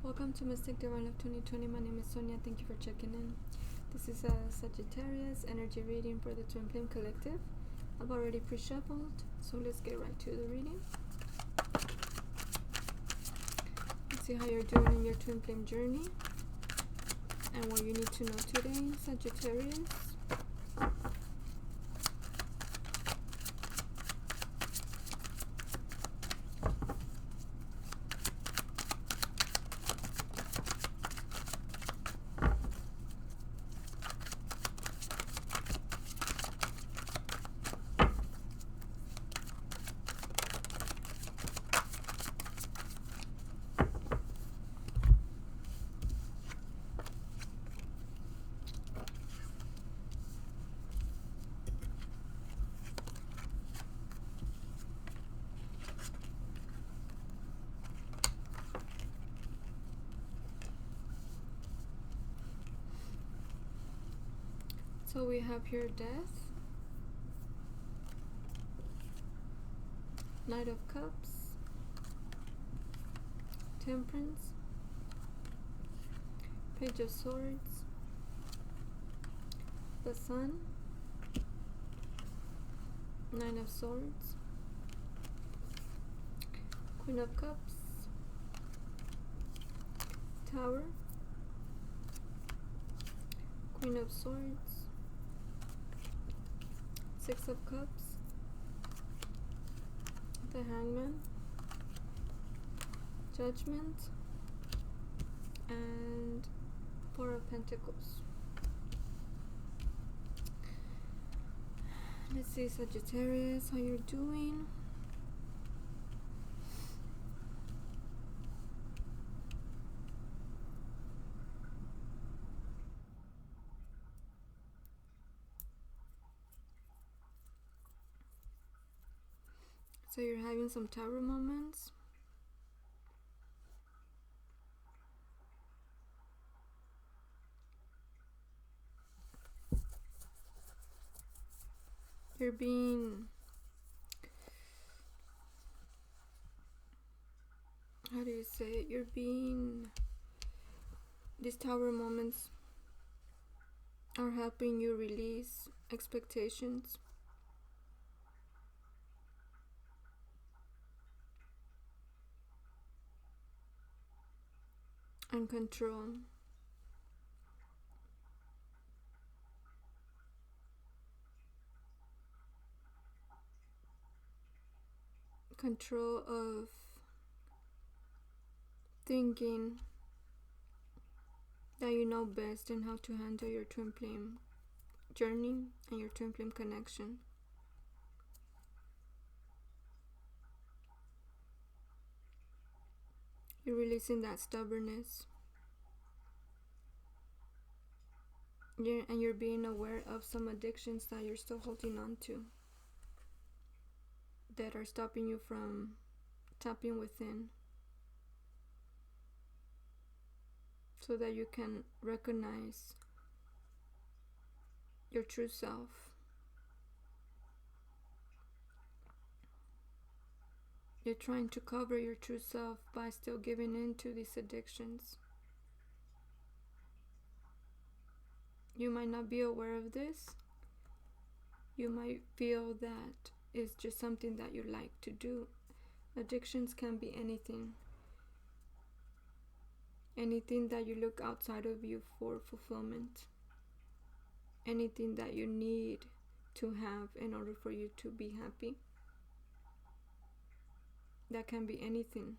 Welcome to Mystic Divine Love 2020. My name is Sonia. Thank you for checking in. This is a Sagittarius energy reading for the Twin Flame Collective. I've already pre-shuffled, so let's get right to the reading. Let's see how you're doing in your Twin Flame journey and what you need to know today, Sagittarius. So we have here Death, Knight of Cups, Temperance, Page of Swords, the Sun, Nine of Swords, Queen of Cups, Tower, Queen of Swords, Six of Cups, the Hangman, Judgment, and Four of Pentacles. Let's see, Sagittarius, how you're doing. So you're having some Tower moments. You're being, how do you say it? You're being, these Tower moments are helping you release expectations. And control. Control of thinking that you know best and how to handle your Twin Flame journey and your Twin Flame connection. You're releasing that stubbornness. And you're being aware of some addictions that you're still holding on to, that are stopping you from tapping within, so that you can recognize your true self. You're trying to cover your true self by still giving in to these addictions. You might not be aware of this. You might feel that it's just something that you like to do. Addictions can be anything. Anything that you look outside of you for fulfillment. Anything that you need to have in order for you to be happy. That can be anything.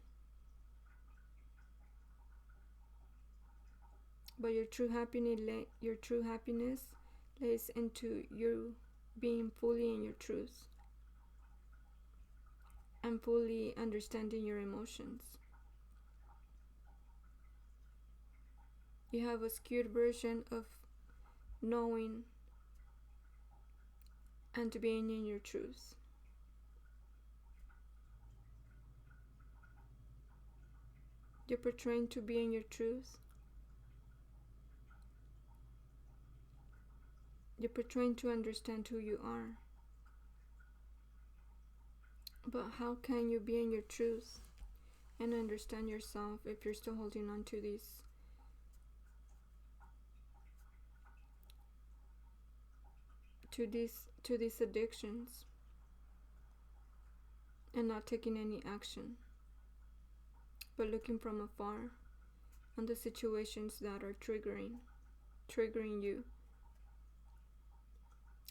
But your true happiness lays into you being fully in your truth and fully understanding your emotions. You have a skewed version of knowing and being in your truth. You're portraying to be in your truth. You're portraying to understand who you are. But how can you be in your truth and understand yourself if you're still holding on to these addictions and not taking any action, but looking from afar on the situations that are triggering you.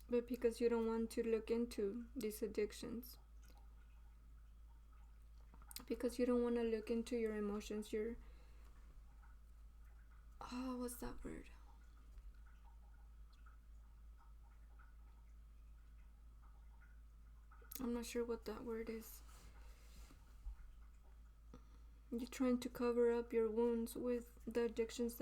But because you don't want to look into these addictions, because you don't want to look into your emotions, what's that word? I'm not sure what that word is. You're trying to cover up your wounds with the addictions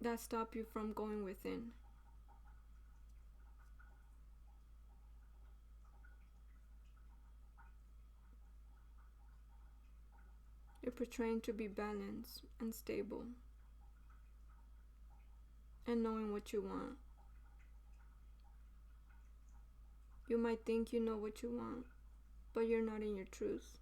that stop you from going within. You're portraying to be balanced and stable and knowing what you want. You might think you know what you want, but you're not in your truth.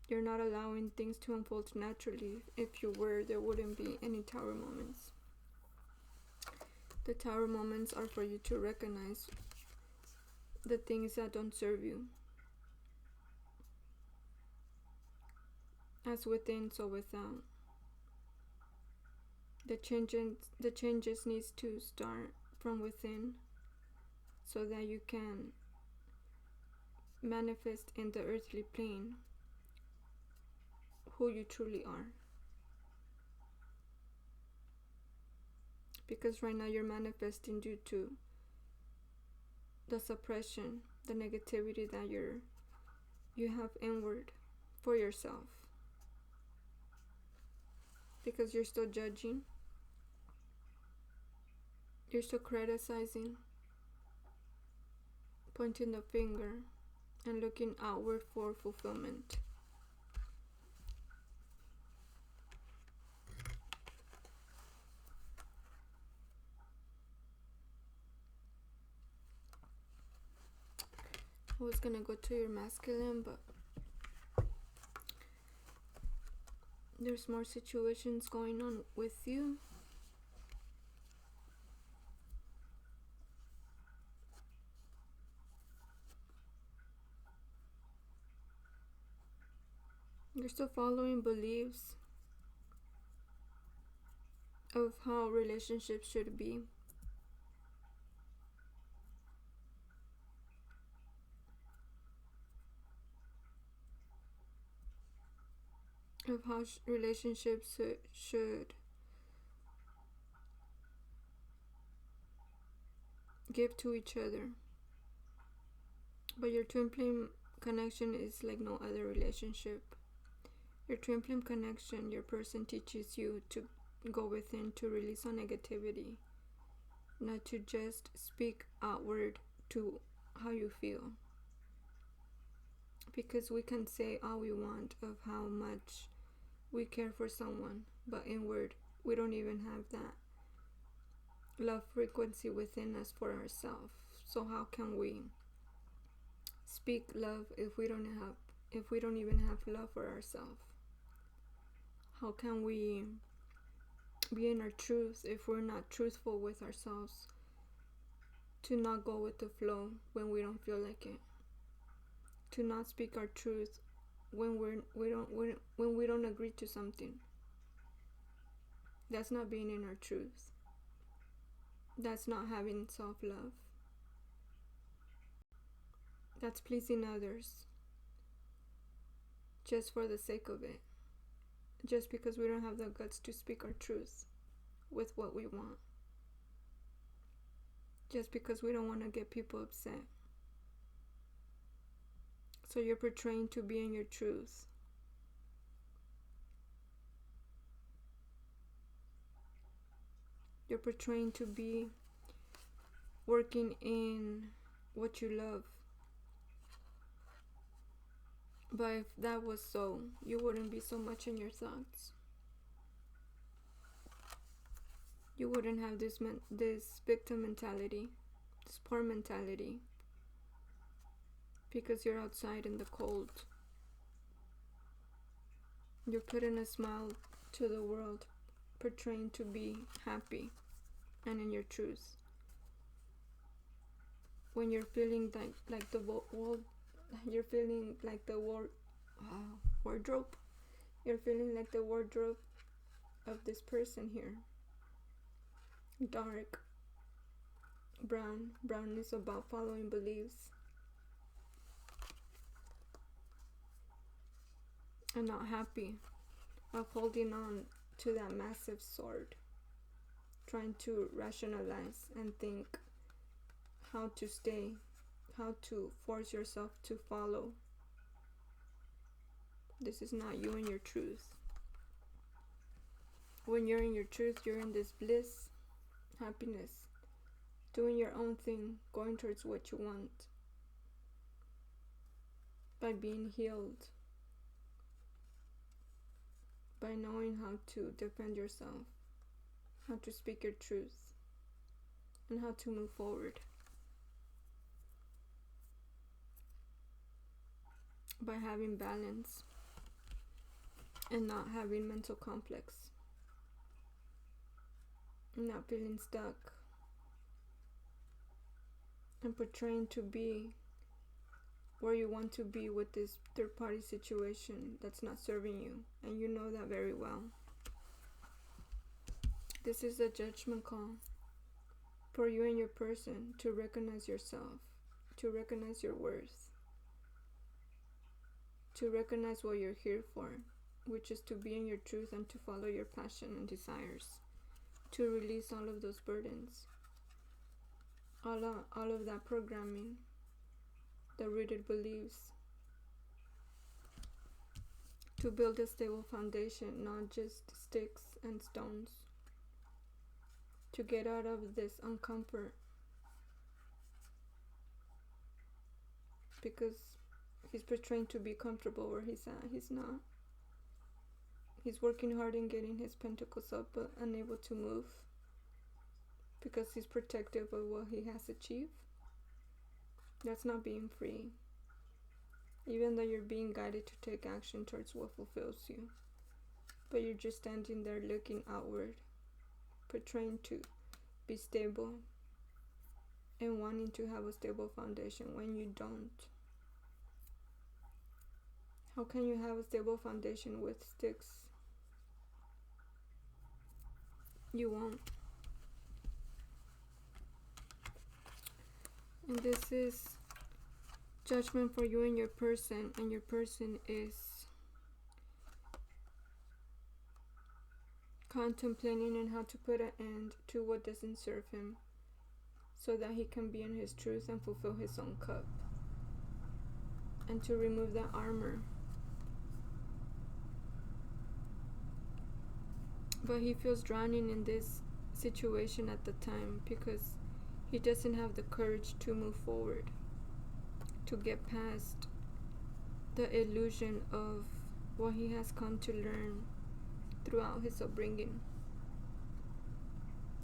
You're not allowing things to unfold naturally. If you were, there wouldn't be any tower moments. The tower moments are for you to recognize the things that don't serve you. As within, so without. The changes needs to start from within so that you can manifest in the earthly plane who you truly are. Because right now you're manifesting due to the suppression, the negativity that you have inward for yourself. Because you're still judging, you're still criticizing, pointing the finger, and looking outward for fulfillment. I was gonna go to your masculine, but there's more situations going on with you. You're still following beliefs of how relationships should be. Of how relationships should give to each other. But your twin flame connection is like no other relationship. Your twin flame connection, your person teaches you to go within, to release on negativity, not to just speak outward to how you feel. Because we can say all we want of how much we care for someone, but inward we don't even have that love frequency within us for ourselves. So how can we speak love if we don't even have love for ourselves? How can we be in our truth if we're not truthful with ourselves? To not go with the flow when we don't feel like it. To not speak our truth when we don't agree to something. That's not being in our truth. That's not having self-love. That's pleasing others just for the sake of it. Just because we don't have the guts to speak our truth with what we want. Just because we don't want to get people upset. So you're portraying to be in your truth. You're portraying to be working in what you love. But if that was so, you wouldn't be so much in your thoughts. You wouldn't have this victim mentality, this poor mentality, because you're outside in the cold. You're putting a smile to the world, portraying to be happy and in your truth. When you're feeling like the wall, you're feeling like the wardrobe. You're feeling like the wardrobe of this person here. Dark, brown. Brown is about following beliefs and not happy, of holding on to that massive sword, trying to rationalize and think how to stay, how to force yourself to follow. This is not you and your truth. When you're in your truth, you're in this bliss, happiness, doing your own thing, going towards what you want, by being healed, by knowing how to defend yourself, how to speak your truth, and how to move forward. By having balance and not having mental complex, not feeling stuck, and portraying to be where you want to be with this third-party situation that's not serving you, and you know that very well. This is a judgment call for you and your person to recognize yourself, to recognize your worth, to recognize what you're here for, which is to be in your truth and to follow your passion and desires, to release all of those burdens, all of that programming, the rooted beliefs, to build a stable foundation, not just sticks and stones, to get out of this uncomfort, because he's portraying to be comfortable where he's at. He's not. He's working hard and getting his pentacles up, but unable to move because he's protective of what he has achieved. That's not being free. Even though you're being guided to take action towards what fulfills you, but you're just standing there looking outward, portraying to be stable and wanting to have a stable foundation when you don't. How can you have a stable foundation with sticks? You won't. And this is judgment for you and your person is contemplating on how to put an end to what doesn't serve him, so that he can be in his truth and fulfill his own cup, and to remove that armor. But he feels drowning in this situation at the time because he doesn't have the courage to move forward, to get past the illusion of what he has come to learn throughout his upbringing.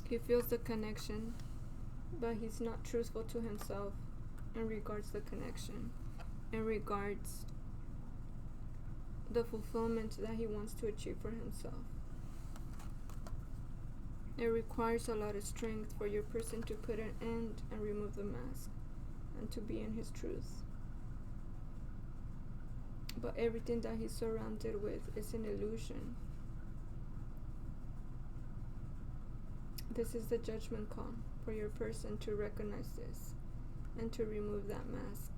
He feels the connection, but he's not truthful to himself in regards the connection, in regards the fulfillment that he wants to achieve for himself. It requires a lot of strength for your person to put an end and remove the mask and to be in his truth. But everything that he's surrounded with is an illusion. This is the judgment call for your person to recognize this and to remove that mask.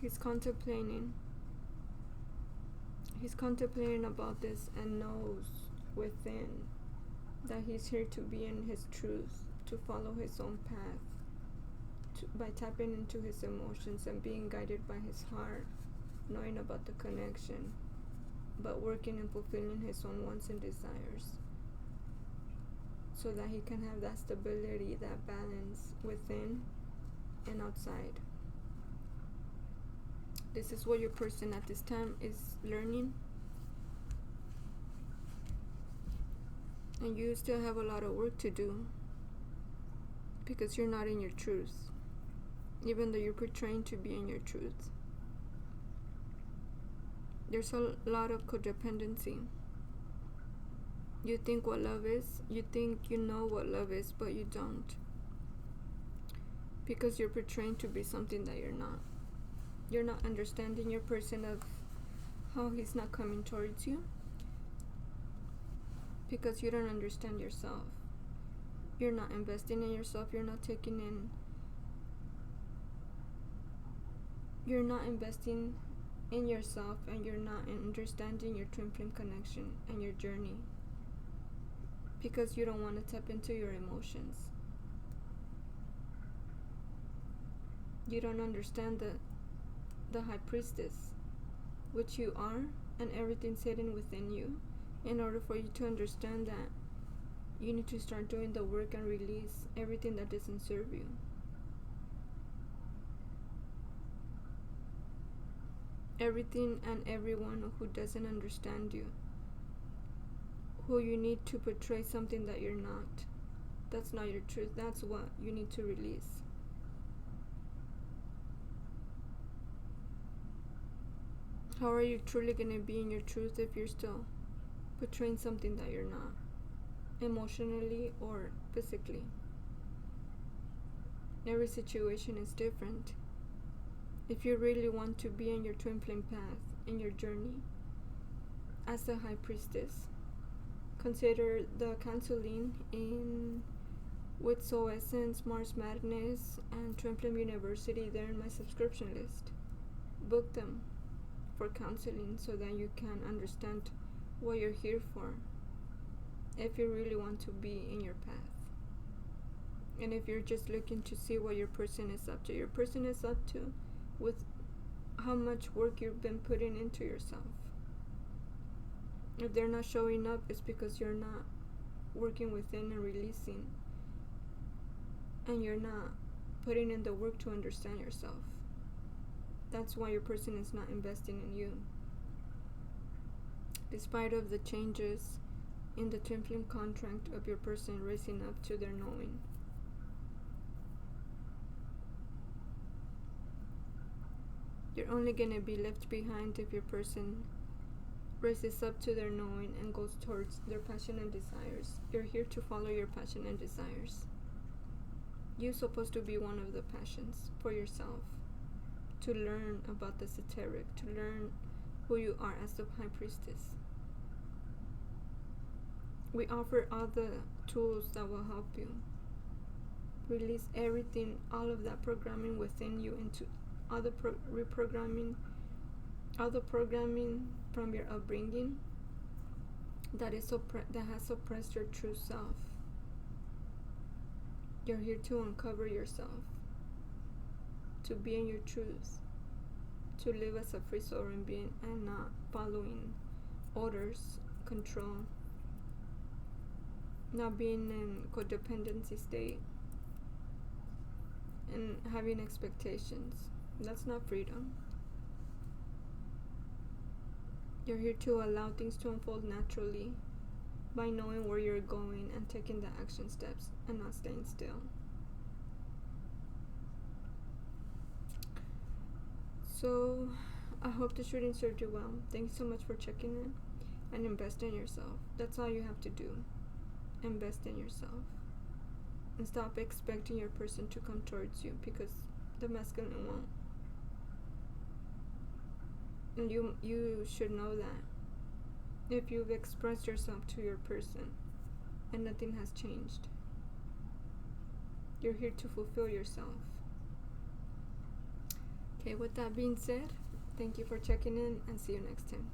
He's contemplating about this and knows within that he's here to be in his truth, to follow his own path, by tapping into his emotions and being guided by his heart, knowing about the connection, but working and fulfilling his own wants and desires, so that he can have that stability, that balance within and outside. This is what your person at this time is learning. And you still have a lot of work to do, because you're not in your truth, even though you're portraying to be in your truth. There's a lot of codependency. You think what love is, you think you know what love is, but you don't. Because you're portraying to be something that you're not. You're not understanding your person of how he's not coming towards you. Because you don't understand yourself. You're not investing in yourself, you're not taking in. You're not investing in yourself, and you're not understanding your twin flame connection and your journey. Because you don't want to tap into your emotions. You don't understand the high priestess, which you are, and everything's hidden within you. In order for you to understand that, you need to start doing the work and release everything that doesn't serve you. Everything and everyone who doesn't understand you, who you need to portray something that you're not. That's not your truth. That's what you need to release. How are you truly going to be in your truth if you're still portraying something that you're not, emotionally or physically? Every situation is different. If you really want to be in your twin flame path, in your journey, as a high priestess, consider the counseling with Soul Essence, Mars Madness, and Twin Flame University. They're in my subscription list. Book them for counseling so that you can understand what you're here for, if you really want to be in your path. And if you're just looking to see what your person is up to, your person is up to with how much work you've been putting into yourself. If they're not showing up, it's because you're not working within and releasing, and you're not putting in the work to understand yourself. That's why your person is not investing in you. Despite of the changes in the twin flame contract of your person raising up to their knowing. You're only going to be left behind if your person raises up to their knowing and goes towards their passion and desires. You're here to follow your passion and desires. You're supposed to be one of the passions for yourself. To learn about the esoteric, to learn who you are as the high priestess. We offer all the tools that will help you release everything, all of that programming within you, into other reprogramming, other programming from your upbringing that has suppressed your true self. You're here to uncover yourself, to be in your truth, to live as a free sovereign being and not following orders, control, not being in codependency state and having expectations. That's not freedom. You're here to allow things to unfold naturally by knowing where you're going and taking the action steps and not staying still. So, I hope this reading served you well. Thanks so much for checking in and invest in yourself. That's all you have to do. Invest in yourself. And stop expecting your person to come towards you, because the masculine won't. And you should know that. If you've expressed yourself to your person and nothing has changed, you're here to fulfill yourself. Okay, with that being said, thank you for checking in and see you next time.